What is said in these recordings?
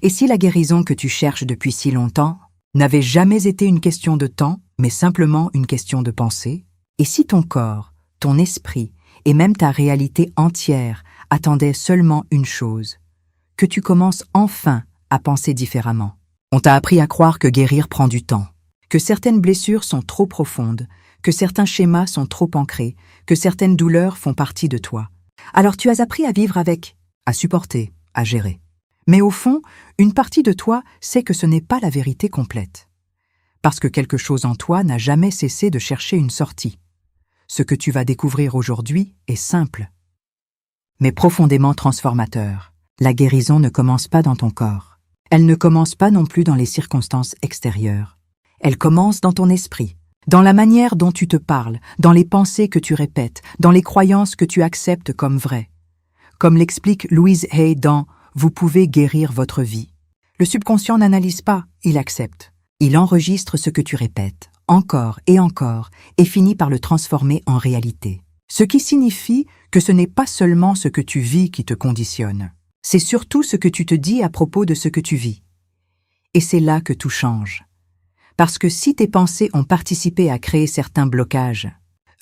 Et si la guérison que tu cherches depuis si longtemps n'avait jamais été une question de temps, mais simplement une question de pensée? Et si ton corps, ton esprit et même ta réalité entière attendaient seulement une chose, que tu commences enfin à penser différemment? On t'a appris à croire que guérir prend du temps, que certaines blessures sont trop profondes, que certains schémas sont trop ancrés, que certaines douleurs font partie de toi. Alors tu as appris à vivre avec, à supporter, à gérer. Mais au fond, une partie de toi sait que ce n'est pas la vérité complète. Parce que quelque chose en toi n'a jamais cessé de chercher une sortie. Ce que tu vas découvrir aujourd'hui est simple, mais profondément transformateur. La guérison ne commence pas dans ton corps. Elle ne commence pas non plus dans les circonstances extérieures. Elle commence dans ton esprit, dans la manière dont tu te parles, dans les pensées que tu répètes, dans les croyances que tu acceptes comme vraies. Comme l'explique Louise Hay dans « Vous pouvez guérir votre vie ». Le subconscient n'analyse pas, il accepte. Il enregistre ce que tu répètes, encore et finit par le transformer en réalité. Ce qui signifie que ce n'est pas seulement ce que tu vis qui te conditionne, c'est surtout ce que tu te dis à propos de ce que tu vis. Et c'est là que tout change. Parce que si tes pensées ont participé à créer certains blocages,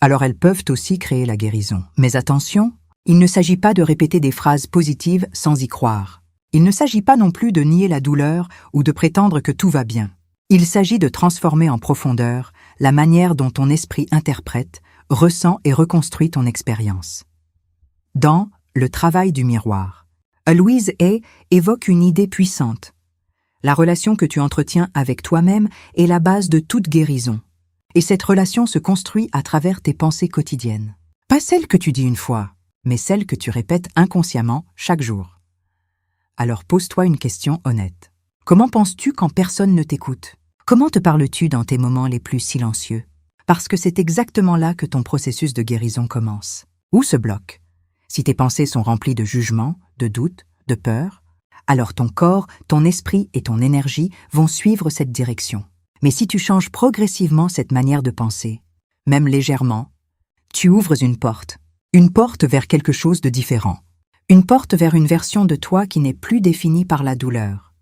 alors elles peuvent aussi créer la guérison. Mais attention, il ne s'agit pas de répéter des phrases positives sans y croire. Il ne s'agit pas non plus de nier la douleur ou de prétendre que tout va bien. Il s'agit de transformer en profondeur la manière dont ton esprit interprète, ressent et reconstruit ton expérience. Dans Le travail du miroir, Louise Hay évoque une idée puissante. La relation que tu entretiens avec toi-même est la base de toute guérison. Et cette relation se construit à travers tes pensées quotidiennes. Pas celles que tu dis une fois, mais celles que tu répètes inconsciemment chaque jour. Alors pose-toi une question honnête. Comment penses-tu quand personne ne t'écoute? Comment te parles-tu dans tes moments les plus silencieux? Parce que c'est exactement là que ton processus de guérison commence. Où se bloque? Si tes pensées sont remplies de jugement, de doute, de peur, alors ton corps, ton esprit et ton énergie vont suivre cette direction. Mais si tu changes progressivement cette manière de penser, même légèrement, tu ouvres une porte vers quelque chose de différent. Une porte vers une version de toi qui n'est plus définie par la douleur,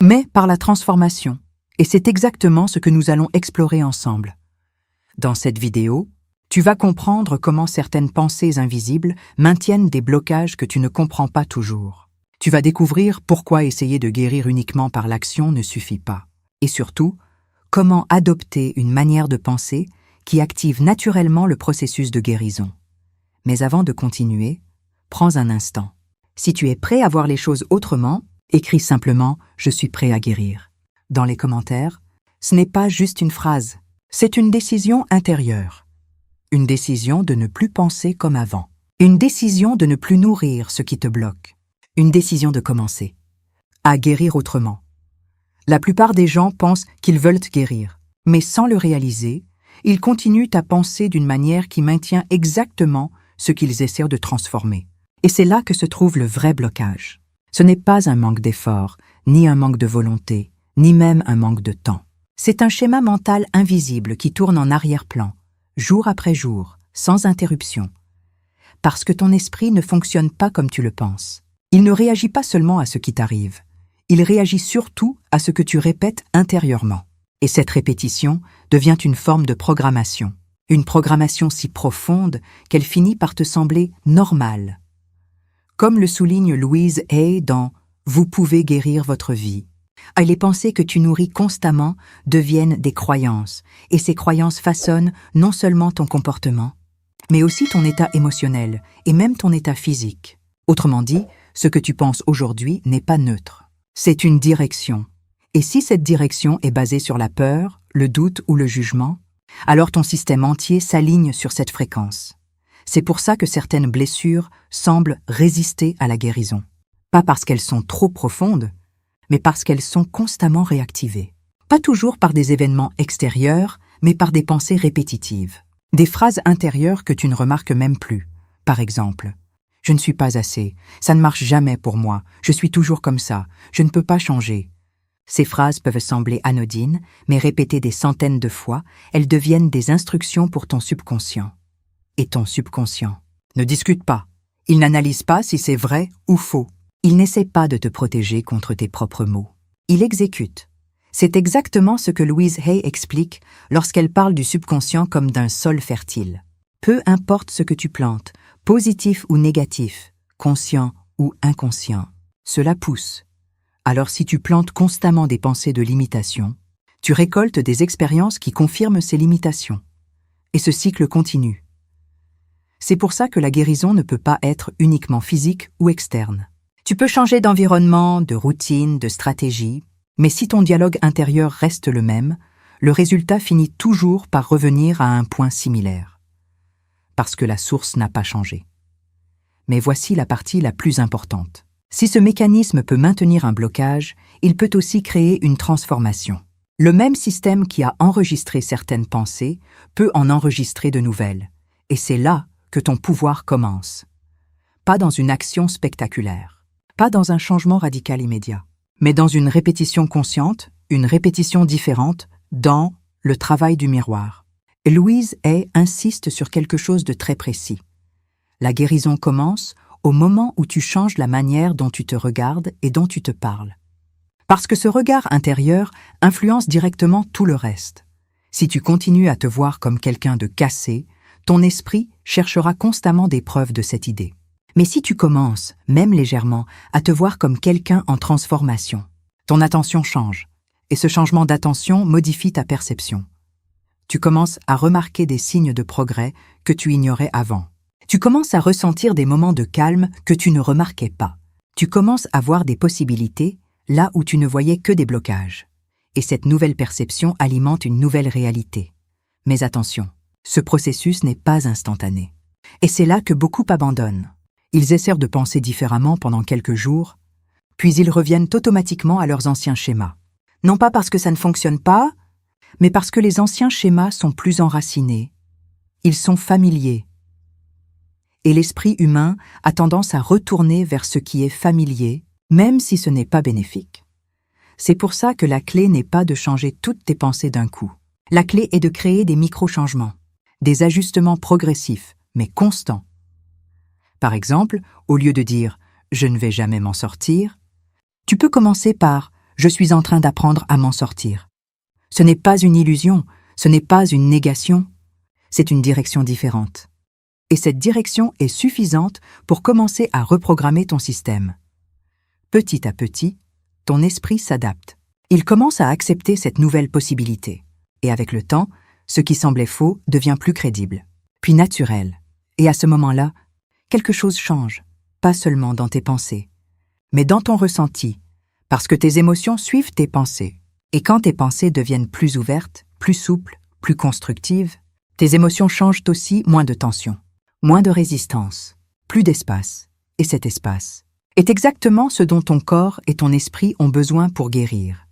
mais par la transformation. Et c'est exactement ce que nous allons explorer ensemble. Dans cette vidéo, tu vas comprendre comment certaines pensées invisibles maintiennent des blocages que tu ne comprends pas toujours. Tu vas découvrir pourquoi essayer de guérir uniquement par l'action ne suffit pas. Et surtout, comment adopter une manière de penser qui active naturellement le processus de guérison. Mais avant de continuer, prends un instant. Si tu es prêt à voir les choses autrement, écris simplement « Je suis prêt à guérir ». Dans les commentaires, ce n'est pas juste une phrase, c'est une décision intérieure. Une décision de ne plus penser comme avant. Une décision de ne plus nourrir ce qui te bloque. Une décision de commencer à guérir autrement. La plupart des gens pensent qu'ils veulent guérir, mais sans le réaliser, ils continuent à penser d'une manière qui maintient exactement ce qu'ils essaient de transformer. Et c'est là que se trouve le vrai blocage. Ce n'est pas un manque d'effort, ni un manque de volonté, ni même un manque de temps. C'est un schéma mental invisible qui tourne en arrière-plan, jour après jour, sans interruption. Parce que ton esprit ne fonctionne pas comme tu le penses. Il ne réagit pas seulement à ce qui t'arrive. Il réagit surtout à ce que tu répètes intérieurement. Et cette répétition devient une forme de programmation. Une programmation si profonde qu'elle finit par te sembler normale. Comme le souligne Louise Hay dans « Vous pouvez guérir votre vie ». Les pensées que tu nourris constamment deviennent des croyances, et ces croyances façonnent non seulement ton comportement, mais aussi ton état émotionnel et même ton état physique. Autrement dit, ce que tu penses aujourd'hui n'est pas neutre. C'est une direction. Et si cette direction est basée sur la peur, le doute ou le jugement, alors ton système entier s'aligne sur cette fréquence. C'est pour ça que certaines blessures semblent résister à la guérison. Pas parce qu'elles sont trop profondes, mais parce qu'elles sont constamment réactivées. Pas toujours par des événements extérieurs, mais par des pensées répétitives. Des phrases intérieures que tu ne remarques même plus. Par exemple, « Je ne suis pas assez, ça ne marche jamais pour moi, je suis toujours comme ça, je ne peux pas changer ». Ces phrases peuvent sembler anodines, mais répétées des centaines de fois, elles deviennent des instructions pour ton subconscient. Et ton subconscient ne discute pas. Il n'analyse pas si c'est vrai ou faux. Il n'essaie pas de te protéger contre tes propres maux. Il exécute. C'est exactement ce que Louise Hay explique lorsqu'elle parle du subconscient comme d'un sol fertile. Peu importe ce que tu plantes, positif ou négatif, conscient ou inconscient, cela pousse. Alors si tu plantes constamment des pensées de limitation, tu récoltes des expériences qui confirment ces limitations. Et ce cycle continue. C'est pour ça que la guérison ne peut pas être uniquement physique ou externe. Tu peux changer d'environnement, de routine, de stratégie, mais si ton dialogue intérieur reste le même, le résultat finit toujours par revenir à un point similaire. Parce que la source n'a pas changé. Mais voici la partie la plus importante. Si ce mécanisme peut maintenir un blocage, il peut aussi créer une transformation. Le même système qui a enregistré certaines pensées peut en enregistrer de nouvelles. Et c'est là que ton pouvoir commence. Pas dans une action spectaculaire, pas dans un changement radical immédiat, mais dans une répétition consciente, une répétition différente, dans le travail du miroir. Louise Hay insiste sur quelque chose de très précis. La guérison commence au moment où tu changes la manière dont tu te regardes et dont tu te parles. Parce que ce regard intérieur influence directement tout le reste. Si tu continues à te voir comme quelqu'un de cassé, ton esprit cherchera constamment des preuves de cette idée. Mais si tu commences, même légèrement, à te voir comme quelqu'un en transformation, ton attention change, et ce changement d'attention modifie ta perception. Tu commences à remarquer des signes de progrès que tu ignorais avant. Tu commences à ressentir des moments de calme que tu ne remarquais pas. Tu commences à voir des possibilités là où tu ne voyais que des blocages. Et cette nouvelle perception alimente une nouvelle réalité. Mais attention, ce processus n'est pas instantané. Et c'est là que beaucoup abandonnent. Ils essaient de penser différemment pendant quelques jours, puis ils reviennent automatiquement à leurs anciens schémas. Non pas parce que ça ne fonctionne pas, mais parce que les anciens schémas sont plus enracinés. Ils sont familiers. Et l'esprit humain a tendance à retourner vers ce qui est familier, même si ce n'est pas bénéfique. C'est pour ça que la clé n'est pas de changer toutes tes pensées d'un coup. La clé est de créer des micro-changements, des ajustements progressifs, mais constants. Par exemple, au lieu de dire « je ne vais jamais m'en sortir », tu peux commencer par « je suis en train d'apprendre à m'en sortir ». Ce n'est pas une illusion, ce n'est pas une négation, c'est une direction différente. Et cette direction est suffisante pour commencer à reprogrammer ton système. Petit à petit, ton esprit s'adapte. Il commence à accepter cette nouvelle possibilité. Et avec le temps, ce qui semblait faux devient plus crédible, puis naturel. Et à ce moment-là, quelque chose change, pas seulement dans tes pensées, mais dans ton ressenti, parce que tes émotions suivent tes pensées. Et quand tes pensées deviennent plus ouvertes, plus souples, plus constructives, tes émotions changent aussi moins de tension. Moins de résistance, plus d'espace. Et cet espace est exactement ce dont ton corps et ton esprit ont besoin pour guérir.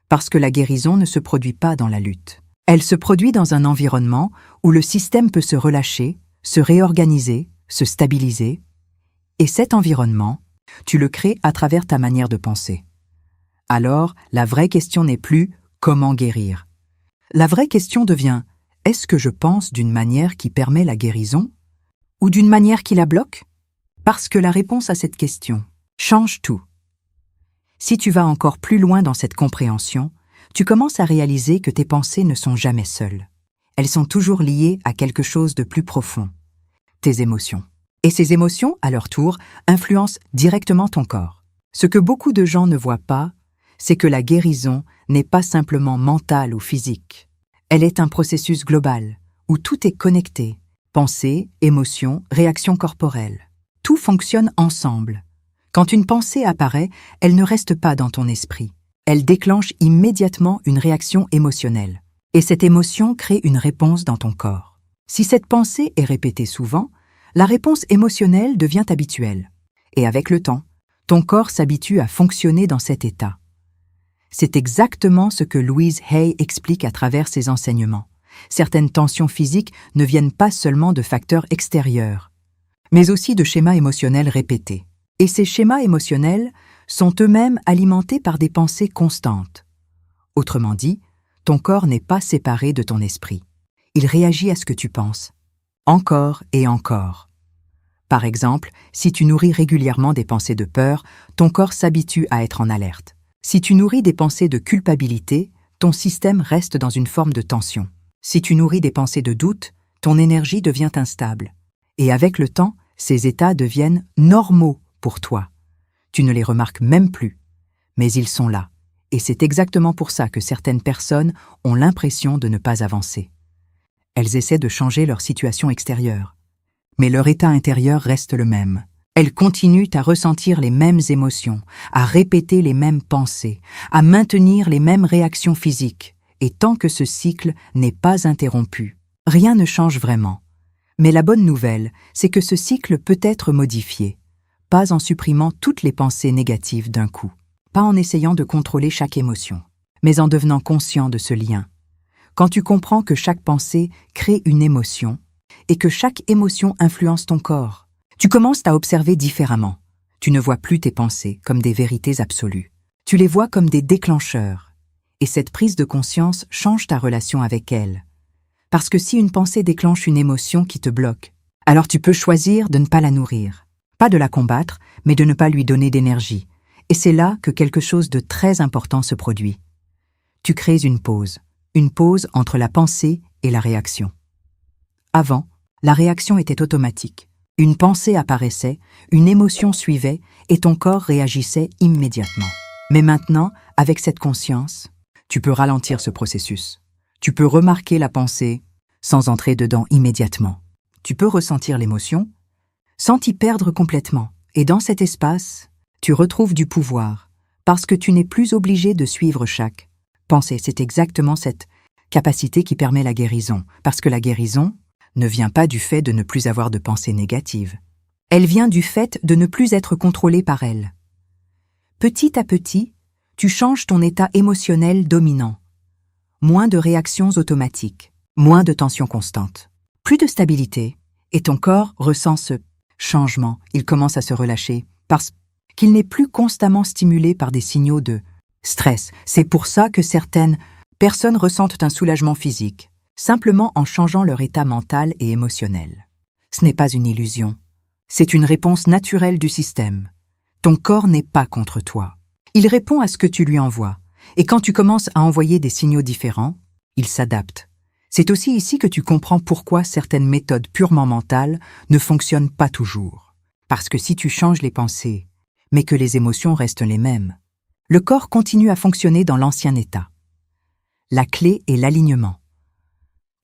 Parce que la guérison ne se produit pas dans la lutte. Elle se produit dans un environnement où le système peut se relâcher, se réorganiser, se stabiliser. Et cet environnement, tu le crées à travers ta manière de penser. Alors, la vraie question n'est plus « comment guérir ?» La vraie question devient « est-ce que je pense d'une manière qui permet la guérison ?» ou d'une manière qui la bloque? Parce que la réponse à cette question change tout. Si tu vas encore plus loin dans cette compréhension, tu commences à réaliser que tes pensées ne sont jamais seules. Elles sont toujours liées à quelque chose de plus profond, tes émotions. Et ces émotions, à leur tour, influencent directement ton corps. Ce que beaucoup de gens ne voient pas, c'est que la guérison n'est pas simplement mentale ou physique. Elle est un processus global, où tout est connecté. Pensée, émotion, réaction corporelle. Tout fonctionne ensemble. Quand une pensée apparaît, elle ne reste pas dans ton esprit. Elle déclenche immédiatement une réaction émotionnelle. Et cette émotion crée une réponse dans ton corps. Si cette pensée est répétée souvent, la réponse émotionnelle devient habituelle. Et avec le temps, ton corps s'habitue à fonctionner dans cet état. C'est exactement ce que Louise Hay explique à travers ses enseignements. Certaines tensions physiques ne viennent pas seulement de facteurs extérieurs, mais aussi de schémas émotionnels répétés. Et ces schémas émotionnels sont eux-mêmes alimentés par des pensées constantes. Autrement dit, ton corps n'est pas séparé de ton esprit. Il réagit à ce que tu penses, encore et encore. Par exemple, si tu nourris régulièrement des pensées de peur, ton corps s'habitue à être en alerte. Si tu nourris des pensées de culpabilité, ton système reste dans une forme de tension. Si tu nourris des pensées de doute, ton énergie devient instable. Et avec le temps, ces états deviennent normaux pour toi. Tu ne les remarques même plus, mais ils sont là. Et c'est exactement pour ça que certaines personnes ont l'impression de ne pas avancer. Elles essaient de changer leur situation extérieure, mais leur état intérieur reste le même. Elles continuent à ressentir les mêmes émotions, à répéter les mêmes pensées, à maintenir les mêmes réactions physiques. Et tant que ce cycle n'est pas interrompu, rien ne change vraiment. Mais la bonne nouvelle, c'est que ce cycle peut être modifié, pas en supprimant toutes les pensées négatives d'un coup, pas en essayant de contrôler chaque émotion, mais en devenant conscient de ce lien. Quand tu comprends que chaque pensée crée une émotion et que chaque émotion influence ton corps, tu commences à observer différemment. Tu ne vois plus tes pensées comme des vérités absolues. Tu les vois comme des déclencheurs. Et cette prise de conscience change ta relation avec elles. Parce que si une pensée déclenche une émotion qui te bloque, alors tu peux choisir de ne pas la nourrir. Pas de la combattre, mais de ne pas lui donner d'énergie. Et c'est là que quelque chose de très important se produit. Tu crées une pause entre la pensée et la réaction. Avant, la réaction était automatique. Une pensée apparaissait, une émotion suivait et ton corps réagissait immédiatement. Mais maintenant, avec cette conscience, tu peux ralentir ce processus. Tu peux remarquer la pensée sans entrer dedans immédiatement. Tu peux ressentir l'émotion sans t'y perdre complètement. Et dans cet espace, tu retrouves du pouvoir parce que tu n'es plus obligé de suivre chaque pensée. C'est exactement cette capacité qui permet la guérison. Parce que la guérison ne vient pas du fait de ne plus avoir de pensées négatives. Elle vient du fait de ne plus être contrôlé par elle. Petit à petit, tu changes ton état émotionnel dominant. Moins de réactions automatiques, moins de tensions constantes, plus de stabilité, et ton corps ressent ce changement. Il commence à se relâcher parce qu'il n'est plus constamment stimulé par des signaux de stress. C'est pour ça que certaines personnes ressentent un soulagement physique, simplement en changeant leur état mental et émotionnel. Ce n'est pas une illusion, c'est une réponse naturelle du système. Ton corps n'est pas contre toi. Il répond à ce que tu lui envoies. Et quand tu commences à envoyer des signaux différents, il s'adapte. C'est aussi ici que tu comprends pourquoi certaines méthodes purement mentales ne fonctionnent pas toujours. Parce que si tu changes les pensées, mais que les émotions restent les mêmes, le corps continue à fonctionner dans l'ancien état. La clé est l'alignement.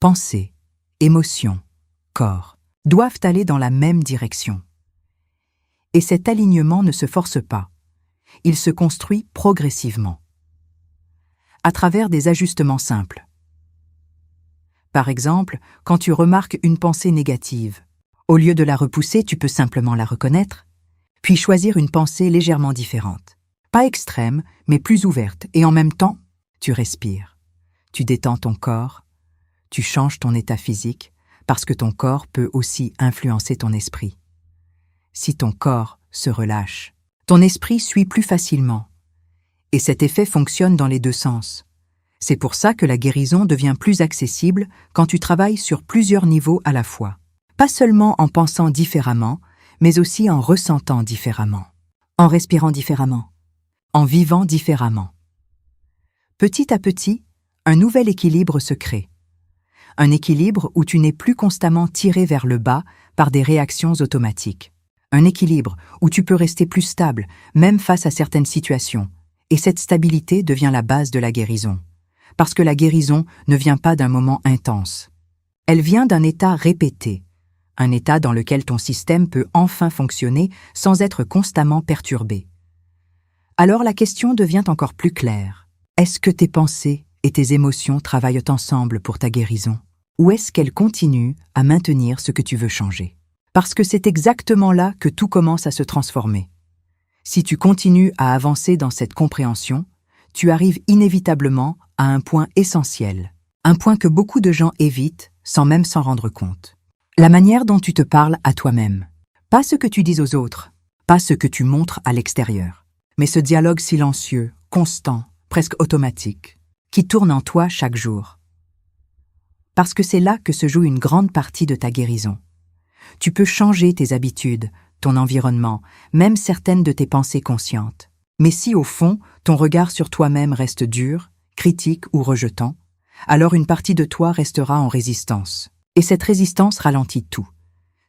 Pensée, émotion, corps doivent aller dans la même direction. Et cet alignement ne se force pas. Il se construit progressivement, à travers des ajustements simples. Par exemple, quand tu remarques une pensée négative, au lieu de la repousser, tu peux simplement la reconnaître, puis choisir une pensée légèrement différente. Pas extrême, mais plus ouverte, et en même temps, tu respires. Tu détends ton corps, tu changes ton état physique, parce que ton corps peut aussi influencer ton esprit. Si ton corps se relâche, ton esprit suit plus facilement. Et cet effet fonctionne dans les deux sens. C'est pour ça que la guérison devient plus accessible quand tu travailles sur plusieurs niveaux à la fois. Pas seulement en pensant différemment, mais aussi en ressentant différemment, en respirant différemment, en vivant différemment. Petit à petit, un nouvel équilibre se crée. Un équilibre où tu n'es plus constamment tiré vers le bas par des réactions automatiques. Un équilibre où tu peux rester plus stable, même face à certaines situations. Et cette stabilité devient la base de la guérison. Parce que la guérison ne vient pas d'un moment intense. Elle vient d'un état répété, un état dans lequel ton système peut enfin fonctionner sans être constamment perturbé. Alors la question devient encore plus claire. Est-ce que tes pensées et tes émotions travaillent ensemble pour ta guérison? Ou est-ce qu'elles continuent à maintenir ce que tu veux changer? Parce que c'est exactement là que tout commence à se transformer. Si tu continues à avancer dans cette compréhension, tu arrives inévitablement à un point essentiel, un point que beaucoup de gens évitent sans même s'en rendre compte. La manière dont tu te parles à toi-même. Pas ce que tu dis aux autres, pas ce que tu montres à l'extérieur, mais ce dialogue silencieux, constant, presque automatique, qui tourne en toi chaque jour. Parce que c'est là que se joue une grande partie de ta guérison. Tu peux changer tes habitudes, ton environnement, même certaines de tes pensées conscientes. Mais si au fond, ton regard sur toi-même reste dur, critique ou rejetant, alors une partie de toi restera en résistance. Et cette résistance ralentit tout.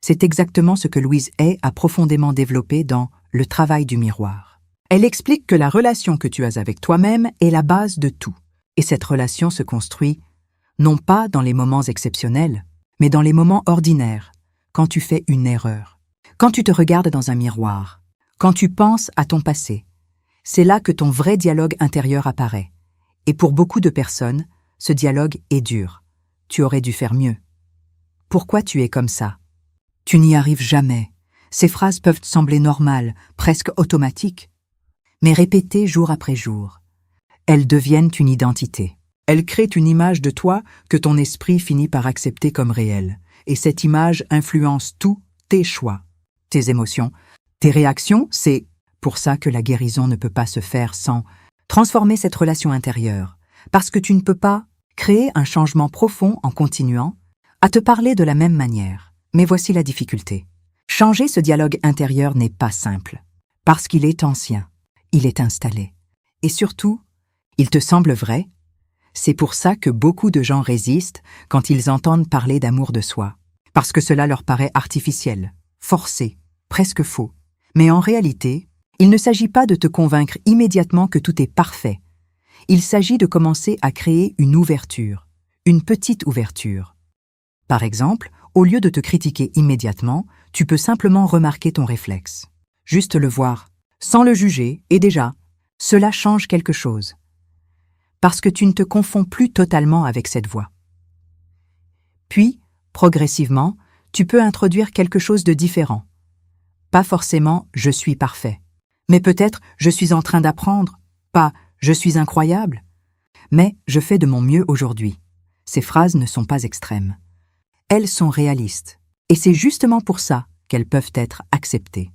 C'est exactement ce que Louise Hay a profondément développé dans Le travail du miroir. Elle explique que la relation que tu as avec toi-même est la base de tout. Et cette relation se construit non pas dans les moments exceptionnels, mais dans les moments ordinaires, quand tu fais une erreur, quand tu te regardes dans un miroir, quand tu penses à ton passé. C'est là que ton vrai dialogue intérieur apparaît. Et pour beaucoup de personnes, ce dialogue est dur. Tu aurais dû faire mieux. Pourquoi tu es comme ça? Tu n'y arrives jamais. Ces phrases peuvent te sembler normales, presque automatiques. Mais répétées jour après jour, elles deviennent une identité. Elles créent une image de toi que ton esprit finit par accepter comme réelle. Et cette image influence tous tes choix, tes émotions, tes réactions. C'est pour ça que la guérison ne peut pas se faire sans transformer cette relation intérieure. Parce que tu ne peux pas créer un changement profond en continuant à te parler de la même manière. Mais voici la difficulté. Changer ce dialogue intérieur n'est pas simple. Parce qu'il est ancien, il est installé. Et surtout, il te semble vrai? C'est pour ça que beaucoup de gens résistent quand ils entendent parler d'amour de soi. Parce que cela leur paraît artificiel, forcé, presque faux. Mais en réalité, il ne s'agit pas de te convaincre immédiatement que tout est parfait. Il s'agit de commencer à créer une ouverture, une petite ouverture. Par exemple, au lieu de te critiquer immédiatement, tu peux simplement remarquer ton réflexe. Juste le voir, sans le juger, et déjà, cela change quelque chose. Parce que tu ne te confonds plus totalement avec cette voix. Puis, progressivement, tu peux introduire quelque chose de différent. Pas forcément « je suis parfait », mais peut-être « je suis en train d'apprendre », pas « je suis incroyable », mais « je fais de mon mieux aujourd'hui ». Ces phrases ne sont pas extrêmes. Elles sont réalistes, et c'est justement pour ça qu'elles peuvent être acceptées.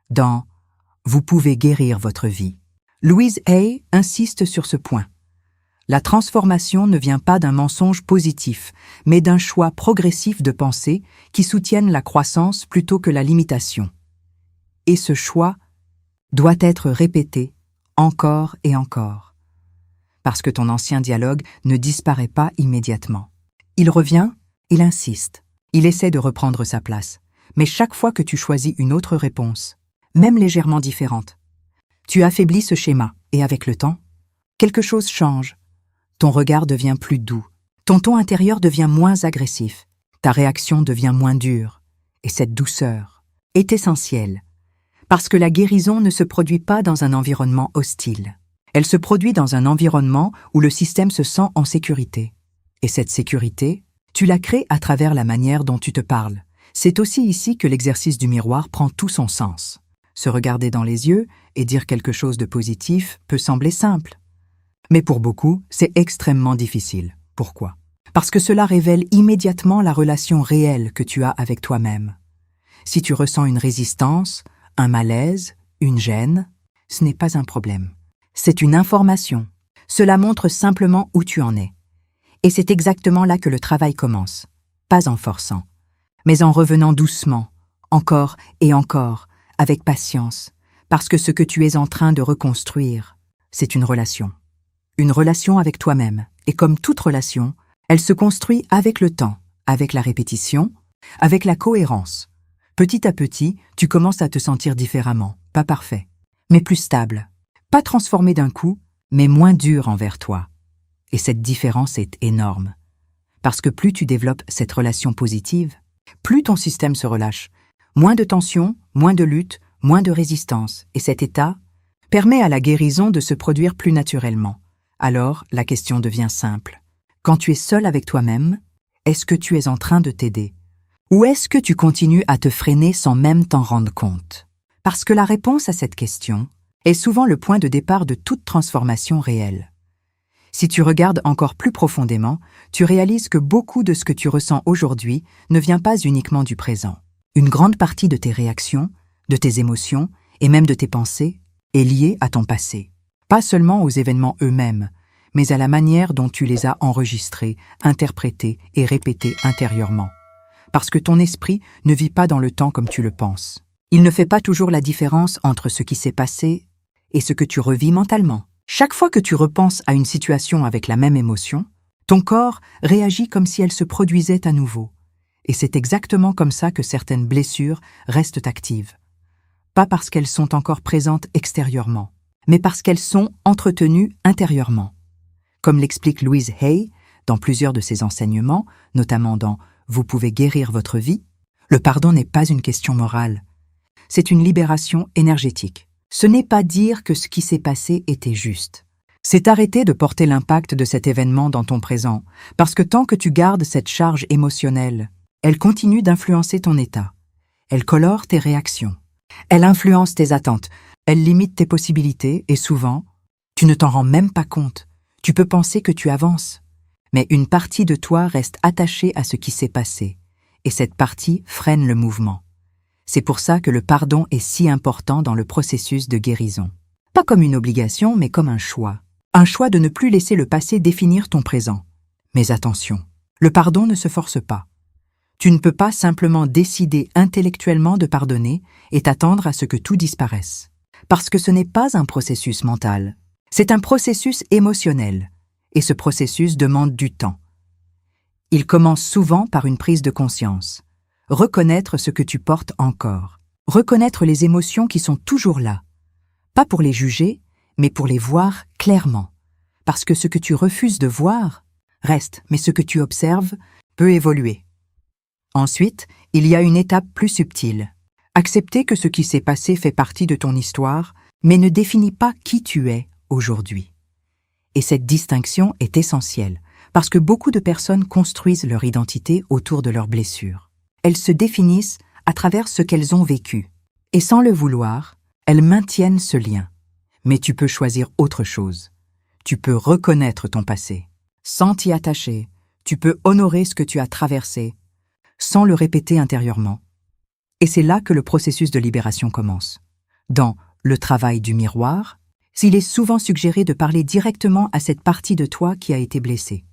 Dans « Vous pouvez guérir votre vie », Louise Hay insiste sur ce point. La transformation ne vient pas d'un mensonge positif, mais d'un choix progressif de pensée qui soutiennent la croissance plutôt que la limitation. Et ce choix doit être répété encore et encore. Parce que ton ancien dialogue ne disparaît pas immédiatement. Il revient, il insiste, il essaie de reprendre sa place. Mais chaque fois que tu choisis une autre réponse, même légèrement différente, tu affaiblis ce schéma, et avec le temps, quelque chose change. Ton regard devient plus doux, ton ton intérieur devient moins agressif, ta réaction devient moins dure. Et cette douceur est essentielle, parce que la guérison ne se produit pas dans un environnement hostile. Elle se produit dans un environnement où le système se sent en sécurité. Et cette sécurité, tu la crées à travers la manière dont tu te parles. C'est aussi ici que l'exercice du miroir prend tout son sens. Se regarder dans les yeux et dire quelque chose de positif peut sembler simple. Mais pour beaucoup, c'est extrêmement difficile. Pourquoi? Parce que cela révèle immédiatement la relation réelle que tu as avec toi-même. Si tu ressens une résistance, un malaise, une gêne, ce n'est pas un problème. C'est une information. Cela montre simplement où tu en es. Et c'est exactement là que le travail commence. Pas en forçant, mais en revenant doucement, encore et encore, avec patience, parce que ce que tu es en train de reconstruire, c'est une relation. Une relation avec toi-même, et comme toute relation, elle se construit avec le temps, avec la répétition, avec la cohérence. Petit à petit, tu commences à te sentir différemment, pas parfait, mais plus stable, pas transformé d'un coup, mais moins dur envers toi. Et cette différence est énorme. Parce que plus tu développes cette relation positive, plus ton système se relâche. Moins de tension, moins de lutte, moins de résistance. Et cet état permet à la guérison de se produire plus naturellement. Alors, la question devient simple. Quand tu es seul avec toi-même, est-ce que tu es en train de t'aider? Ou est-ce que tu continues à te freiner sans même t'en rendre compte? Parce que la réponse à cette question est souvent le point de départ de toute transformation réelle. Si tu regardes encore plus profondément, tu réalises que beaucoup de ce que tu ressens aujourd'hui ne vient pas uniquement du présent. Une grande partie de tes réactions, de tes émotions et même de tes pensées est liée à ton passé. Pas seulement aux événements eux-mêmes, mais à la manière dont tu les as enregistrés, interprétés et répétés intérieurement. parce que ton esprit ne vit pas dans le temps comme tu le penses. Il ne fait pas toujours la différence entre ce qui s'est passé et ce que tu revis mentalement. Chaque fois que tu repenses à une situation avec la même émotion, ton corps réagit comme si elle se produisait à nouveau. Et c'est exactement comme ça que certaines blessures restent actives. Pas parce qu'elles sont encore présentes extérieurement, mais parce qu'elles sont entretenues intérieurement. Comme l'explique Louise Hay dans plusieurs de ses enseignements, notamment dans « Vous pouvez guérir votre vie », le pardon n'est pas une question morale. C'est une libération énergétique. Ce n'est pas dire que ce qui s'est passé était juste. C'est arrêter de porter l'impact de cet événement dans ton présent, parce que tant que tu gardes cette charge émotionnelle, elle continue d'influencer ton état. Elle colore tes réactions. Elle influence tes attentes. Elle limite tes possibilités et souvent, tu ne t'en rends même pas compte. Tu peux penser que tu avances. Mais une partie de toi reste attachée à ce qui s'est passé. Et cette partie freine le mouvement. C'est pour ça que le pardon est si important dans le processus de guérison. Pas comme une obligation, mais comme un choix. Un choix de ne plus laisser le passé définir ton présent. Mais attention, le pardon ne se force pas. Tu ne peux pas simplement décider intellectuellement de pardonner et t'attendre à ce que tout disparaisse. Parce que ce n'est pas un processus mental. C'est un processus émotionnel. Et ce processus demande du temps. Il commence souvent par une prise de conscience. Reconnaître ce que tu portes encore. Reconnaître les émotions qui sont toujours là. Pas pour les juger, mais pour les voir clairement. Parce que ce que tu refuses de voir reste, mais ce que tu observes peut évoluer. Ensuite, il y a une étape plus subtile. Accepter que ce qui s'est passé fait partie de ton histoire, mais ne définit pas qui tu es aujourd'hui. Et cette distinction est essentielle, parce que beaucoup de personnes construisent leur identité autour de leurs blessures. Elles se définissent à travers ce qu'elles ont vécu. Et sans le vouloir, elles maintiennent ce lien. Mais tu peux choisir autre chose. Tu peux reconnaître ton passé. Sans t'y attacher, tu peux honorer ce que tu as traversé, sans le répéter intérieurement. Et c'est là que le processus de libération commence. Dans le travail du miroir, il est souvent suggéré de parler directement à cette partie de toi qui a été blessée.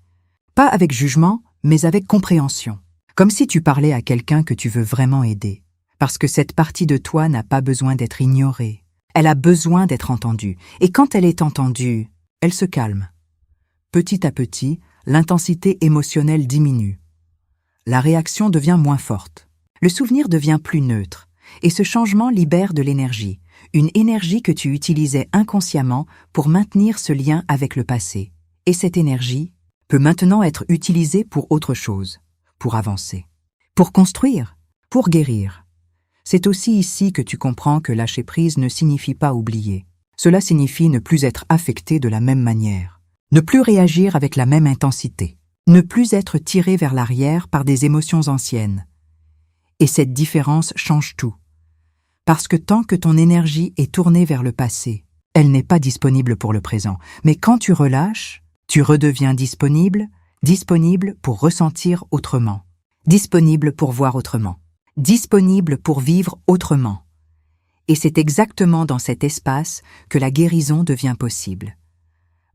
Pas avec jugement, mais avec compréhension. Comme si tu parlais à quelqu'un que tu veux vraiment aider. Parce que cette partie de toi n'a pas besoin d'être ignorée. Elle a besoin d'être entendue. Et quand elle est entendue, elle se calme. Petit à petit, l'intensité émotionnelle diminue. La réaction devient moins forte. Le souvenir devient plus neutre. Et ce changement libère de l'énergie. Une énergie que tu utilisais inconsciemment pour maintenir ce lien avec le passé. Et cette énergie peut maintenant être utilisée pour autre chose, pour avancer, pour construire, pour guérir. C'est aussi ici que tu comprends que lâcher prise ne signifie pas oublier. Cela signifie ne plus être affecté de la même manière, ne plus réagir avec la même intensité, ne plus être tiré vers l'arrière par des émotions anciennes. Et cette différence change tout. Parce que tant que ton énergie est tournée vers le passé, elle n'est pas disponible pour le présent. Mais quand tu relâches, tu redeviens disponible pour ressentir autrement, disponible pour voir autrement, disponible pour vivre autrement. Et c'est exactement dans cet espace que la guérison devient possible.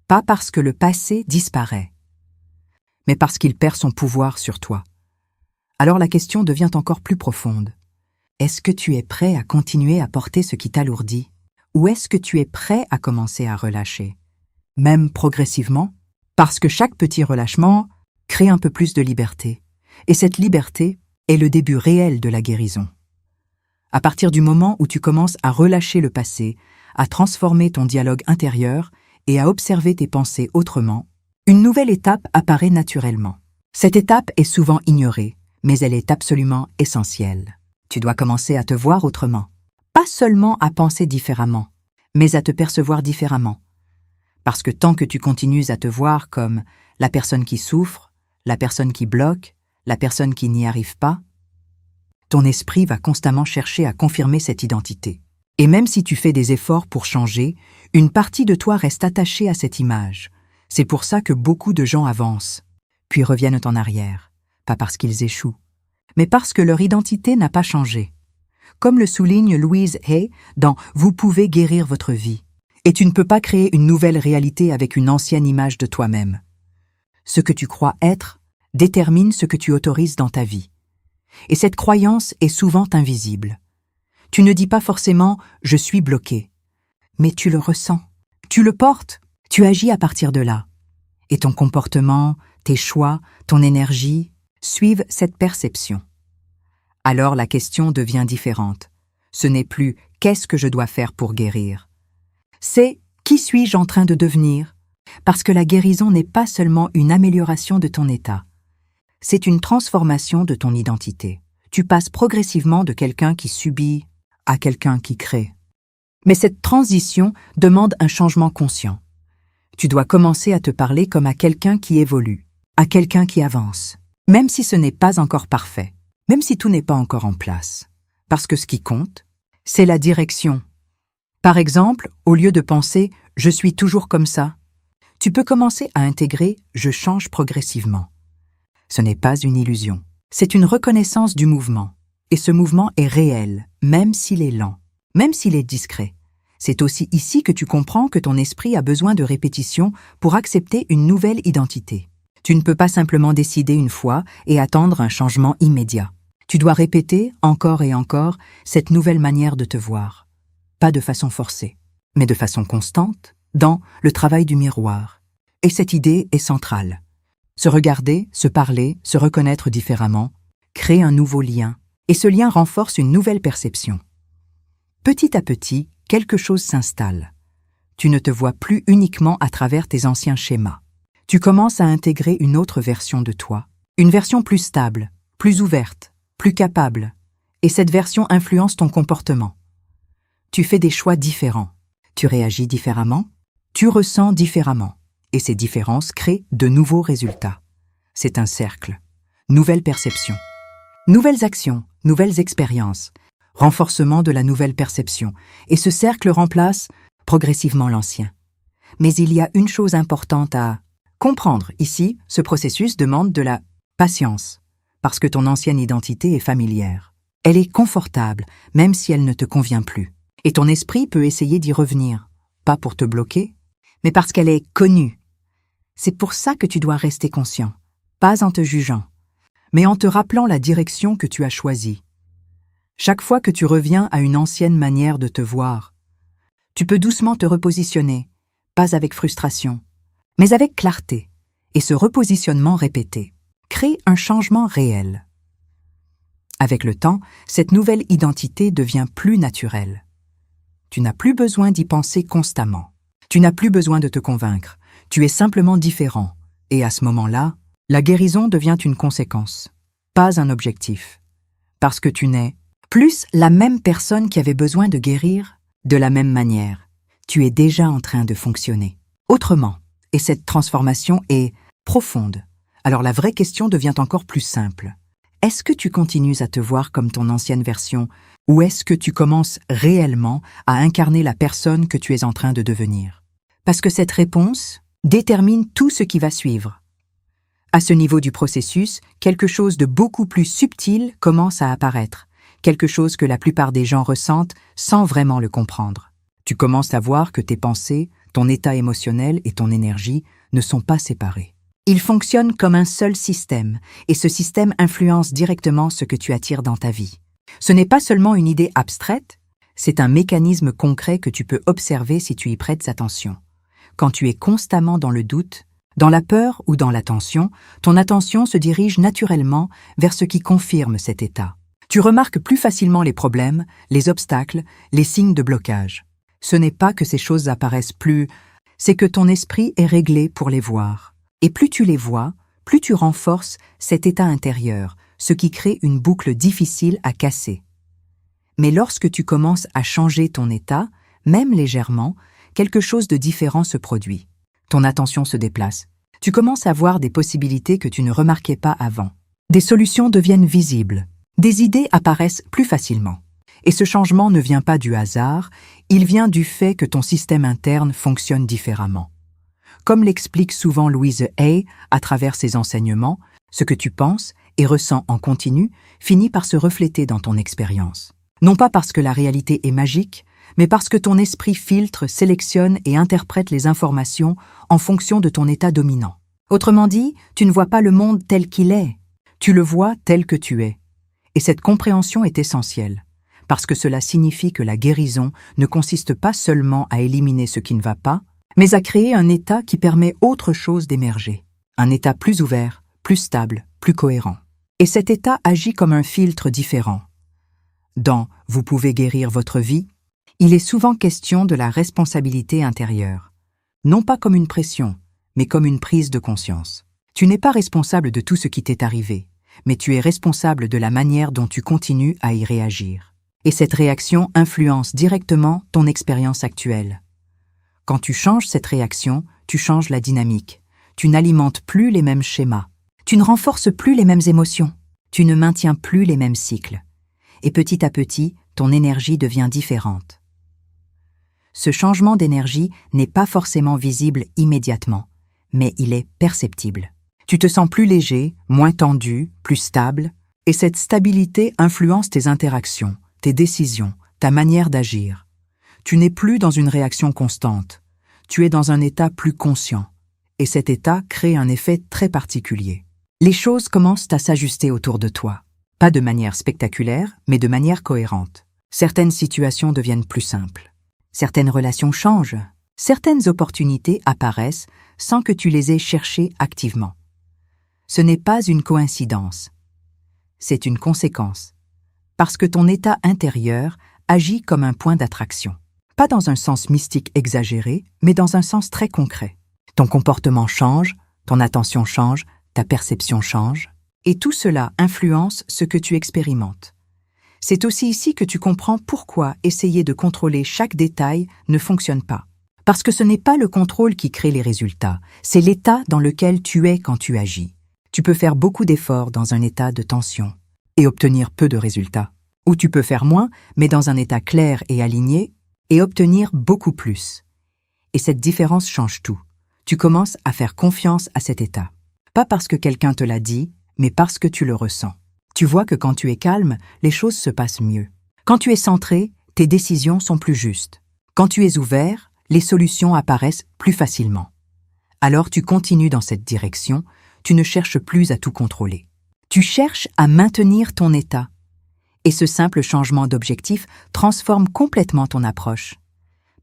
Pas parce que le passé disparaît, mais parce qu'il perd son pouvoir sur toi. Alors la question devient encore plus profonde. Est-ce que tu es prêt à continuer à porter ce qui t'alourdit? Ou est-ce que tu es prêt à commencer à relâcher? Même progressivement? Parce que chaque petit relâchement crée un peu plus de liberté. Et cette liberté est le début réel de la guérison. À partir du moment où tu commences à relâcher le passé, à transformer ton dialogue intérieur et à observer tes pensées autrement, une nouvelle étape apparaît naturellement. Cette étape est souvent ignorée, mais elle est absolument essentielle. Tu dois commencer à te voir autrement. Pas seulement à penser différemment, mais à te percevoir différemment. Parce que tant que tu continues à te voir comme la personne qui souffre, la personne qui bloque, la personne qui n'y arrive pas, ton esprit va constamment chercher à confirmer cette identité. Et même si tu fais des efforts pour changer, une partie de toi reste attachée à cette image. C'est pour ça que beaucoup de gens avancent, puis reviennent en arrière. Pas parce qu'ils échouent, mais parce que leur identité n'a pas changé. Comme le souligne Louise Hay dans « Vous pouvez guérir votre vie ». Et tu ne peux pas créer une nouvelle réalité avec une ancienne image de toi-même. Ce que tu crois être détermine ce que tu autorises dans ta vie. Et cette croyance est souvent invisible. Tu ne dis pas forcément « je suis bloqué », mais tu le ressens, tu le portes, tu agis à partir de là. Et ton comportement, tes choix, ton énergie suivent cette perception. Alors la question devient différente. Ce n'est plus « qu'est-ce que je dois faire pour guérir ?» C'est « qui suis-je en train de devenir ?» Parce que la guérison n'est pas seulement une amélioration de ton état. C'est une transformation de ton identité. Tu passes progressivement de quelqu'un qui subit à quelqu'un qui crée. Mais cette transition demande un changement conscient. Tu dois commencer à te parler comme à quelqu'un qui évolue, à quelqu'un qui avance, même si ce n'est pas encore parfait, même si tout n'est pas encore en place. Parce que ce qui compte, c'est la direction. Par exemple, au lieu de penser « je suis toujours comme ça », tu peux commencer à intégrer « je change progressivement ». Ce n'est pas une illusion, c'est une reconnaissance du mouvement. Et ce mouvement est réel, même s'il est lent, même s'il est discret. C'est aussi ici que tu comprends que ton esprit a besoin de répétition pour accepter une nouvelle identité. Tu ne peux pas simplement décider une fois et attendre un changement immédiat. Tu dois répéter encore et encore cette nouvelle manière de te voir. Pas de façon forcée, mais de façon constante, dans le travail du miroir. Et cette idée est centrale. Se regarder, se parler, se reconnaître différemment, crée un nouveau lien, et ce lien renforce une nouvelle perception. Petit à petit, quelque chose s'installe. Tu ne te vois plus uniquement à travers tes anciens schémas. Tu commences à intégrer une autre version de toi, une version plus stable, plus ouverte, plus capable, et cette version influence ton comportement. Tu fais des choix différents, tu réagis différemment, tu ressens différemment, et ces différences créent de nouveaux résultats. C'est un cercle. Nouvelle perception. Nouvelles actions, nouvelles expériences, renforcement de la nouvelle perception, et ce cercle remplace progressivement l'ancien. Mais il y a une chose importante à comprendre ici, ce processus demande de la patience, parce que ton ancienne identité est familière. Elle est confortable, même si elle ne te convient plus. Et ton esprit peut essayer d'y revenir, pas pour te bloquer, mais parce qu'elle est connue. C'est pour ça que tu dois rester conscient, pas en te jugeant, mais en te rappelant la direction que tu as choisie. Chaque fois que tu reviens à une ancienne manière de te voir, tu peux doucement te repositionner, pas avec frustration, mais avec clarté, et ce repositionnement répété crée un changement réel. Avec le temps, cette nouvelle identité devient plus naturelle. Tu n'as plus besoin d'y penser constamment. Tu n'as plus besoin de te convaincre. Tu es simplement différent. Et à ce moment-là, la guérison devient une conséquence, pas un objectif. Parce que tu n'es plus la même personne qui avait besoin de guérir de la même manière. Tu es déjà en train de fonctionner autrement. Et cette transformation est profonde. Alors la vraie question devient encore plus simple. Est-ce que tu continues à te voir comme ton ancienne version ou est-ce que tu commences réellement à incarner la personne que tu es en train de devenir? Parce que cette réponse détermine tout ce qui va suivre. À ce niveau du processus, quelque chose de beaucoup plus subtil commence à apparaître, quelque chose que la plupart des gens ressentent sans vraiment le comprendre. Tu commences à voir que tes pensées, ton état émotionnel et ton énergie ne sont pas séparés. Ils fonctionnent comme un seul système, et ce système influence directement ce que tu attires dans ta vie. Ce n'est pas seulement une idée abstraite, c'est un mécanisme concret que tu peux observer si tu y prêtes attention. Quand tu es constamment dans le doute, dans la peur ou dans la tension, ton attention se dirige naturellement vers ce qui confirme cet état. Tu remarques plus facilement les problèmes, les obstacles, les signes de blocage. Ce n'est pas que ces choses apparaissent plus, c'est que ton esprit est réglé pour les voir. Et plus tu les vois, plus tu renforces cet état intérieur, ce qui crée une boucle difficile à casser. Mais lorsque tu commences à changer ton état, même légèrement, quelque chose de différent se produit. Ton attention se déplace. Tu commences à voir des possibilités que tu ne remarquais pas avant. Des solutions deviennent visibles. Des idées apparaissent plus facilement. Et ce changement ne vient pas du hasard, il vient du fait que ton système interne fonctionne différemment. Comme l'explique souvent Louise Hay à travers ses enseignements, ce que tu penses et ressens en continu finit par se refléter dans ton expérience. Non pas parce que la réalité est magique, mais parce que ton esprit filtre, sélectionne et interprète les informations en fonction de ton état dominant. Autrement dit, tu ne vois pas le monde tel qu'il est, tu le vois tel que tu es. Et cette compréhension est essentielle, parce que cela signifie que la guérison ne consiste pas seulement à éliminer ce qui ne va pas, mais à créer un état qui permet autre chose d'émerger. Un état plus ouvert, plus stable, plus cohérent. Et cet état agit comme un filtre différent. Dans « Vous pouvez guérir votre vie », il est souvent question de la responsabilité intérieure. Non pas comme une pression, mais comme une prise de conscience. Tu n'es pas responsable de tout ce qui t'est arrivé, mais tu es responsable de la manière dont tu continues à y réagir. Et cette réaction influence directement ton expérience actuelle. Quand tu changes cette réaction, tu changes la dynamique. Tu n'alimentes plus les mêmes schémas. Tu ne renforces plus les mêmes émotions. Tu ne maintiens plus les mêmes cycles. Et petit à petit, ton énergie devient différente. Ce changement d'énergie n'est pas forcément visible immédiatement, mais il est perceptible. Tu te sens plus léger, moins tendu, plus stable, et cette stabilité influence tes interactions, tes décisions, ta manière d'agir. Tu n'es plus dans une réaction constante, tu es dans un état plus conscient, et cet état crée un effet très particulier. Les choses commencent à s'ajuster autour de toi, pas de manière spectaculaire, mais de manière cohérente. Certaines situations deviennent plus simples, certaines relations changent, certaines opportunités apparaissent sans que tu les aies cherchées activement. Ce n'est pas une coïncidence, c'est une conséquence, parce que ton état intérieur agit comme un point d'attraction. Pas dans un sens mystique exagéré, mais dans un sens très concret. Ton comportement change, ton attention change, ta perception change, et tout cela influence ce que tu expérimentes. C'est aussi ici que tu comprends pourquoi essayer de contrôler chaque détail ne fonctionne pas. Parce que ce n'est pas le contrôle qui crée les résultats, c'est l'état dans lequel tu es quand tu agis. Tu peux faire beaucoup d'efforts dans un état de tension et obtenir peu de résultats. Ou tu peux faire moins, mais dans un état clair et aligné, et obtenir beaucoup plus. Et cette différence change tout. Tu commences à faire confiance à cet état. Pas parce que quelqu'un te l'a dit, mais parce que tu le ressens. Tu vois que quand tu es calme, les choses se passent mieux. Quand tu es centré, tes décisions sont plus justes. Quand tu es ouvert, les solutions apparaissent plus facilement. Alors tu continues dans cette direction, tu ne cherches plus à tout contrôler. Tu cherches à maintenir ton état. Et ce simple changement d'objectif transforme complètement ton approche.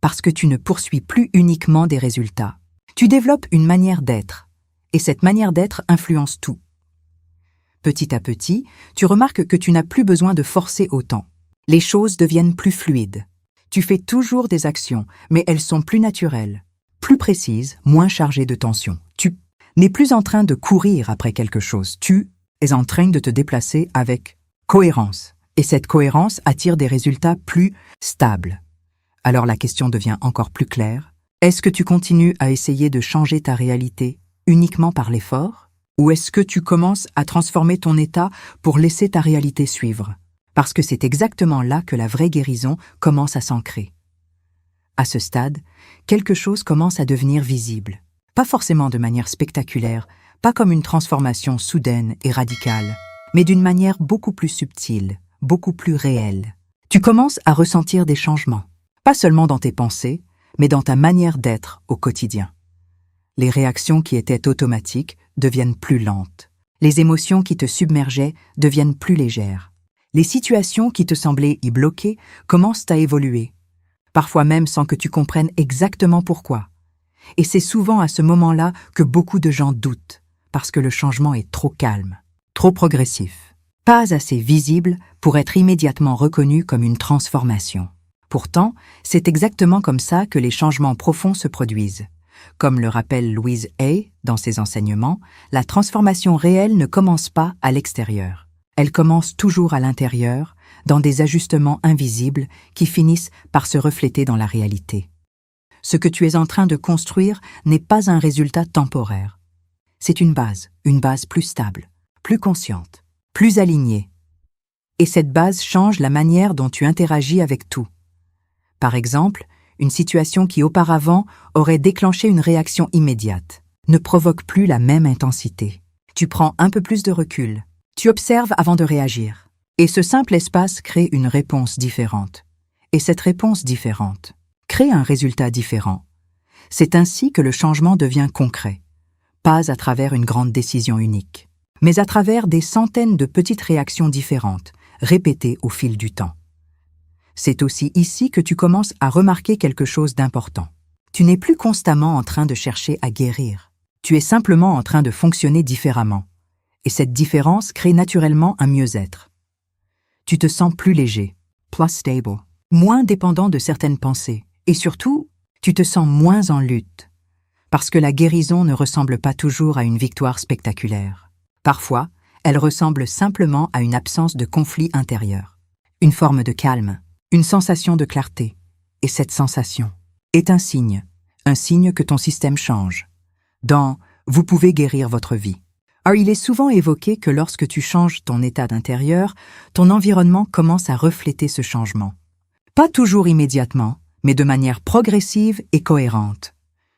Parce que tu ne poursuis plus uniquement des résultats. Tu développes une manière d'être. Et cette manière d'être influence tout. Petit à petit, tu remarques que tu n'as plus besoin de forcer autant. Les choses deviennent plus fluides. Tu fais toujours des actions, mais elles sont plus naturelles, plus précises, moins chargées de tension. Tu n'es plus en train de courir après quelque chose. Tu es en train de te déplacer avec cohérence. Et cette cohérence attire des résultats plus stables. Alors la question devient encore plus claire. Est-ce que tu continues à essayer de changer ta réalité uniquement par l'effort? Ou est-ce que tu commences à transformer ton état pour laisser ta réalité suivre? Parce que c'est exactement là que la vraie guérison commence à s'ancrer. À ce stade, quelque chose commence à devenir visible. Pas forcément de manière spectaculaire, pas comme une transformation soudaine et radicale, mais d'une manière beaucoup plus subtile, beaucoup plus réelle. Tu commences à ressentir des changements, pas seulement dans tes pensées, mais dans ta manière d'être au quotidien. Les réactions qui étaient automatiques deviennent plus lentes. Les émotions qui te submergeaient deviennent plus légères. Les situations qui te semblaient y bloquer commencent à évoluer, parfois même sans que tu comprennes exactement pourquoi. Et c'est souvent à ce moment-là que beaucoup de gens doutent, parce que le changement est trop calme, trop progressif, pas assez visible pour être immédiatement reconnu comme une transformation. Pourtant, c'est exactement comme ça que les changements profonds se produisent. Comme le rappelle Louise Hay dans ses enseignements, la transformation réelle ne commence pas à l'extérieur. Elle commence toujours à l'intérieur, dans des ajustements invisibles qui finissent par se refléter dans la réalité. Ce que tu es en train de construire n'est pas un résultat temporaire. C'est une base plus stable, plus consciente, plus alignée. Et cette base change la manière dont tu interagis avec tout. Par exemple, une situation qui auparavant aurait déclenché une réaction immédiate ne provoque plus la même intensité. Tu prends un peu plus de recul. Tu observes avant de réagir. Et ce simple espace crée une réponse différente. Et cette réponse différente crée un résultat différent. C'est ainsi que le changement devient concret, pas à travers une grande décision unique, mais à travers des centaines de petites réactions différentes, répétée au fil du temps. C'est aussi ici que tu commences à remarquer quelque chose d'important. Tu n'es plus constamment en train de chercher à guérir. Tu es simplement en train de fonctionner différemment. Et cette différence crée naturellement un mieux-être. Tu te sens plus léger, plus stable, moins dépendant de certaines pensées. Et surtout, tu te sens moins en lutte. Parce que la guérison ne ressemble pas toujours à une victoire spectaculaire. Parfois, elle ressemble simplement à une absence de conflit intérieur. Une forme de calme, une sensation de clarté. Et cette sensation est un signe que ton système change. Dans « Vous pouvez guérir votre vie ». Alors, il est souvent évoqué que lorsque tu changes ton état d'intérieur, ton environnement commence à refléter ce changement. Pas toujours immédiatement, mais de manière progressive et cohérente.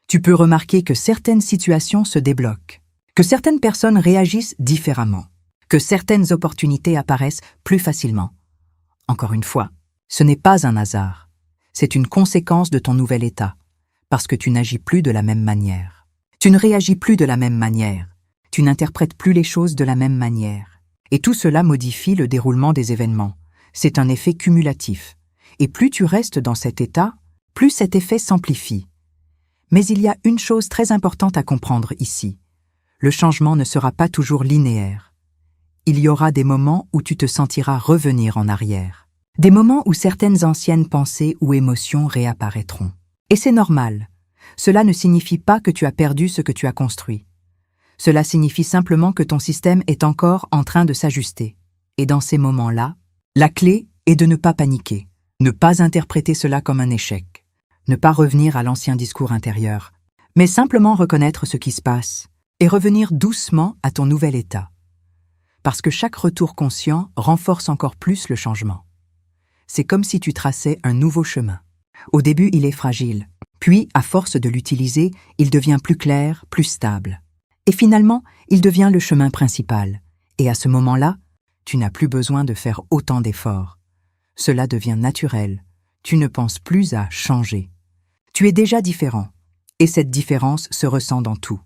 Tu peux remarquer que certaines situations se débloquent, que certaines personnes réagissent différemment, que certaines opportunités apparaissent plus facilement. Encore une fois, ce n'est pas un hasard. C'est une conséquence de ton nouvel état, parce que tu n'agis plus de la même manière. Tu ne réagis plus de la même manière. Tu n'interprètes plus les choses de la même manière. Et tout cela modifie le déroulement des événements. C'est un effet cumulatif. Et plus tu restes dans cet état, plus cet effet s'amplifie. Mais il y a une chose très importante à comprendre ici. Le changement ne sera pas toujours linéaire. Il y aura des moments où tu te sentiras revenir en arrière. Des moments où certaines anciennes pensées ou émotions réapparaîtront. Et c'est normal. Cela ne signifie pas que tu as perdu ce que tu as construit. Cela signifie simplement que ton système est encore en train de s'ajuster. Et dans ces moments-là, la clé est de ne pas paniquer, ne pas interpréter cela comme un échec, ne pas revenir à l'ancien discours intérieur, mais simplement reconnaître ce qui se passe et revenir doucement à ton nouvel état. Parce que chaque retour conscient renforce encore plus le changement. C'est comme si tu traçais un nouveau chemin. Au début, il est fragile, puis, à force de l'utiliser, il devient plus clair, plus stable. Et finalement, il devient le chemin principal. Et à ce moment-là, tu n'as plus besoin de faire autant d'efforts. Cela devient naturel. Tu ne penses plus à changer. Tu es déjà différent. Et cette différence se ressent dans tout.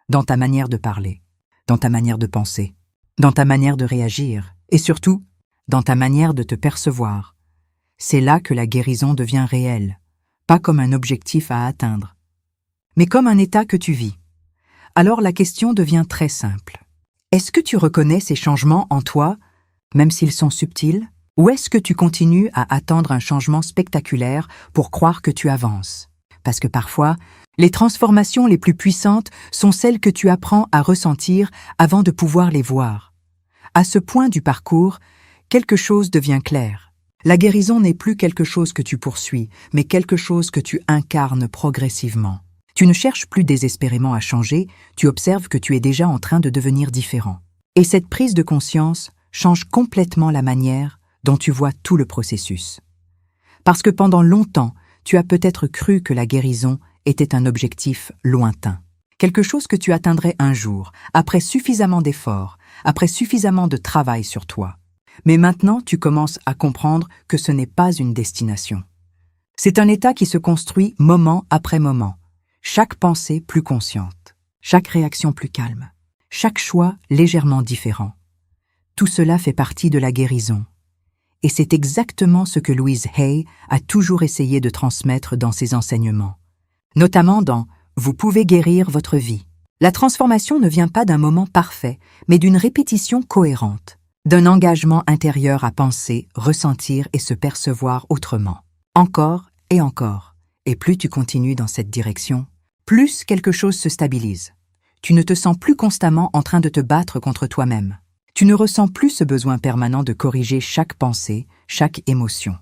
Dans ta manière de parler, dans ta manière de penser, dans ta manière de réagir, et surtout, dans ta manière de te percevoir. C'est là que la guérison devient réelle, pas comme un objectif à atteindre, mais comme un état que tu vis. Alors la question devient très simple. Est-ce que tu reconnais ces changements en toi, même s'ils sont subtils, ou est-ce que tu continues à attendre un changement spectaculaire pour croire que tu avances? Parce que parfois, les transformations les plus puissantes sont celles que tu apprends à ressentir avant de pouvoir les voir. À ce point du parcours, quelque chose devient clair. La guérison n'est plus quelque chose que tu poursuis, mais quelque chose que tu incarnes progressivement. Tu ne cherches plus désespérément à changer, tu observes que tu es déjà en train de devenir différent. Et cette prise de conscience change complètement la manière dont tu vois tout le processus. Parce que pendant longtemps, tu as peut-être cru que la guérison était un objectif lointain. Quelque chose que tu atteindrais un jour, après suffisamment d'efforts, après suffisamment de travail sur toi. Mais maintenant, tu commences à comprendre que ce n'est pas une destination. C'est un état qui se construit moment après moment. Chaque pensée plus consciente, chaque réaction plus calme, chaque choix légèrement différent. Tout cela fait partie de la guérison. Et c'est exactement ce que Louise Hay a toujours essayé de transmettre dans ses enseignements. Notamment dans « Vous pouvez guérir votre vie ». La transformation ne vient pas d'un moment parfait, mais d'une répétition cohérente, d'un engagement intérieur à penser, ressentir et se percevoir autrement. Encore et encore. Et plus tu continues dans cette direction, plus quelque chose se stabilise. Tu ne te sens plus constamment en train de te battre contre toi-même. Tu ne ressens plus ce besoin permanent de corriger chaque pensée, chaque émotion.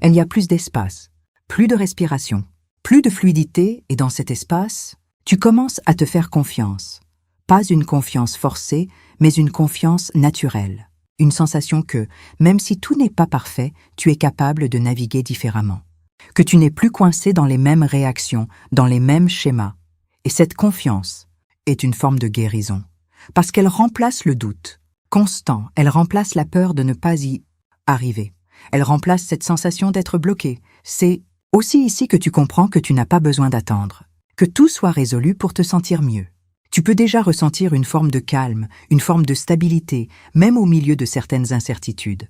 Il y a plus d'espace, plus de respiration, plus de fluidité et dans cet espace, tu commences à te faire confiance. Pas une confiance forcée, mais une confiance naturelle. Une sensation que, même si tout n'est pas parfait, tu es capable de naviguer différemment. Que tu n'es plus coincé dans les mêmes réactions, dans les mêmes schémas. Et cette confiance est une forme de guérison, parce qu'elle remplace le doute. Constant, elle remplace la peur de ne pas y arriver. Elle remplace cette sensation d'être bloqué. C'est aussi ici que tu comprends que tu n'as pas besoin d'attendre, que tout soit résolu pour te sentir mieux. Tu peux déjà ressentir une forme de calme, une forme de stabilité, même au milieu de certaines incertitudes.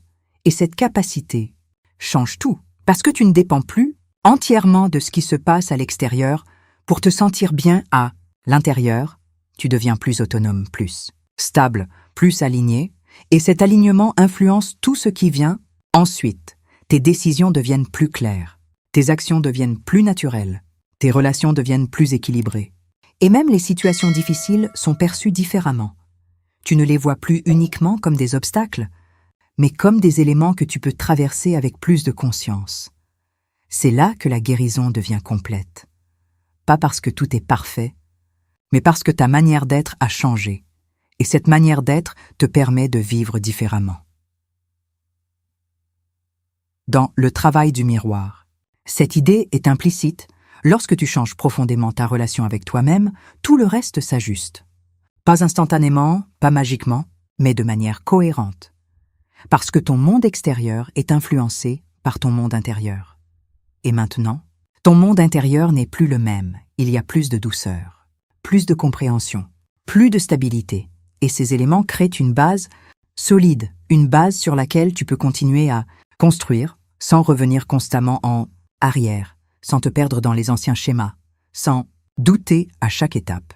Et cette capacité change tout, parce que tu ne dépends plus entièrement de ce qui se passe à l'extérieur pour te sentir bien à l'intérieur. Tu deviens plus autonome, plus stable, plus aligné, et cet alignement influence tout ce qui vient ensuite. Tes décisions deviennent plus claires, tes actions deviennent plus naturelles, tes relations deviennent plus équilibrées. Et même les situations difficiles sont perçues différemment. Tu ne les vois plus uniquement comme des obstacles, mais comme des éléments que tu peux traverser avec plus de conscience. C'est là que la guérison devient complète. Pas parce que tout est parfait, mais parce que ta manière d'être a changé, et cette manière d'être te permet de vivre différemment. Dans le travail du miroir, cette idée est implicite. Lorsque tu changes profondément ta relation avec toi-même, tout le reste s'ajuste. Pas instantanément, pas magiquement, mais de manière cohérente. Parce que ton monde extérieur est influencé par ton monde intérieur. Et maintenant, ton monde intérieur n'est plus le même. Il y a plus de douceur, plus de compréhension, plus de stabilité. Et ces éléments créent une base solide, une base sur laquelle tu peux continuer à construire sans revenir constamment en arrière, sans te perdre dans les anciens schémas, sans douter à chaque étape.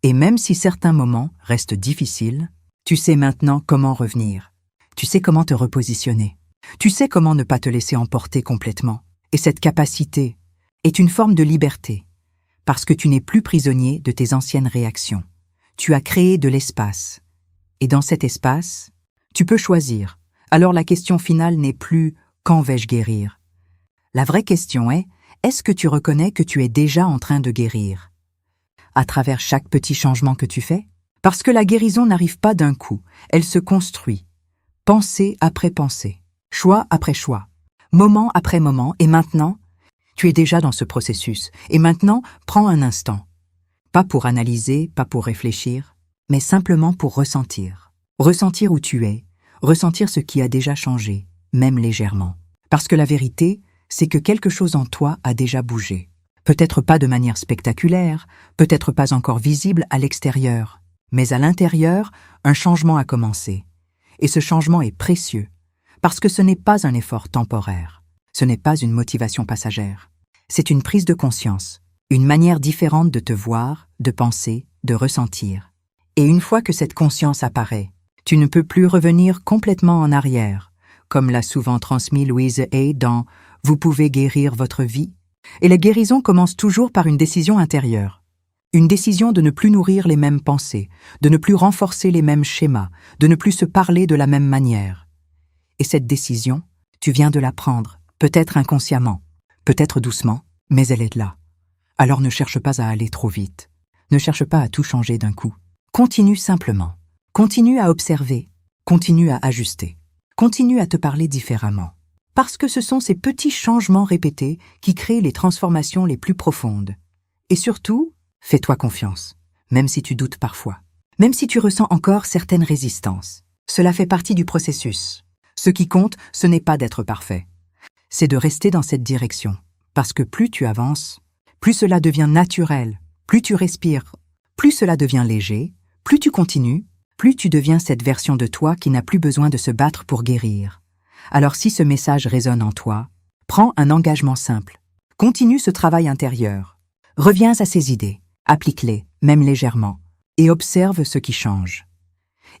Et même si certains moments restent difficiles, tu sais maintenant comment revenir. Tu sais comment te repositionner. Tu sais comment ne pas te laisser emporter complètement. Et cette capacité est une forme de liberté, parce que tu n'es plus prisonnier de tes anciennes réactions. Tu as créé de l'espace. Et dans cet espace, tu peux choisir. Alors la question finale n'est plus « quand vais-je guérir ?» La vraie question est « est-ce que tu reconnais que tu es déjà en train de guérir ?» À travers chaque petit changement que tu fais? Parce que la guérison n'arrive pas d'un coup, elle se construit. Pensée après pensée, choix après choix, moment après moment, et maintenant, tu es déjà dans ce processus. Et maintenant, prends un instant. Pas pour analyser, pas pour réfléchir, mais simplement pour ressentir. Ressentir où tu es, ressentir ce qui a déjà changé, même légèrement. Parce que la vérité, c'est que quelque chose en toi a déjà bougé. Peut-être pas de manière spectaculaire, peut-être pas encore visible à l'extérieur, mais à l'intérieur, un changement a commencé. Et ce changement est précieux, parce que ce n'est pas un effort temporaire, ce n'est pas une motivation passagère. C'est une prise de conscience, une manière différente de te voir, de penser, de ressentir. Et une fois que cette conscience apparaît, tu ne peux plus revenir complètement en arrière, comme l'a souvent transmis Louise Hay dans « Vous pouvez guérir votre vie ». Et la guérison commence toujours par une décision intérieure. Une décision de ne plus nourrir les mêmes pensées, de ne plus renforcer les mêmes schémas, de ne plus se parler de la même manière. Et cette décision, tu viens de la prendre, peut-être inconsciemment, peut-être doucement, mais elle est là. Alors ne cherche pas à aller trop vite. Ne cherche pas à tout changer d'un coup. Continue simplement. Continue à observer. Continue à ajuster. Continue à te parler différemment. Parce que ce sont ces petits changements répétés qui créent les transformations les plus profondes. Et surtout, fais-toi confiance, même si tu doutes parfois. Même si tu ressens encore certaines résistances. Cela fait partie du processus. Ce qui compte, ce n'est pas d'être parfait. C'est de rester dans cette direction. Parce que plus tu avances, plus cela devient naturel, plus tu respires, plus cela devient léger, plus tu continues, plus tu deviens cette version de toi qui n'a plus besoin de se battre pour guérir. Alors si ce message résonne en toi, prends un engagement simple. Continue ce travail intérieur. Reviens à ces idées, applique-les, même légèrement, et observe ce qui change.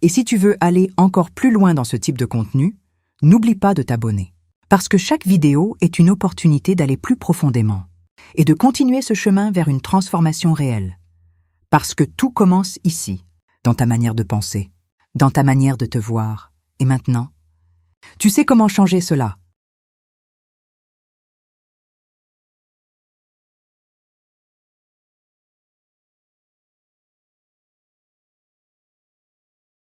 Et si tu veux aller encore plus loin dans ce type de contenu, n'oublie pas de t'abonner. Parce que chaque vidéo est une opportunité d'aller plus profondément et de continuer ce chemin vers une transformation réelle. Parce que tout commence ici, dans ta manière de penser, dans ta manière de te voir. Et maintenant, tu sais comment changer cela.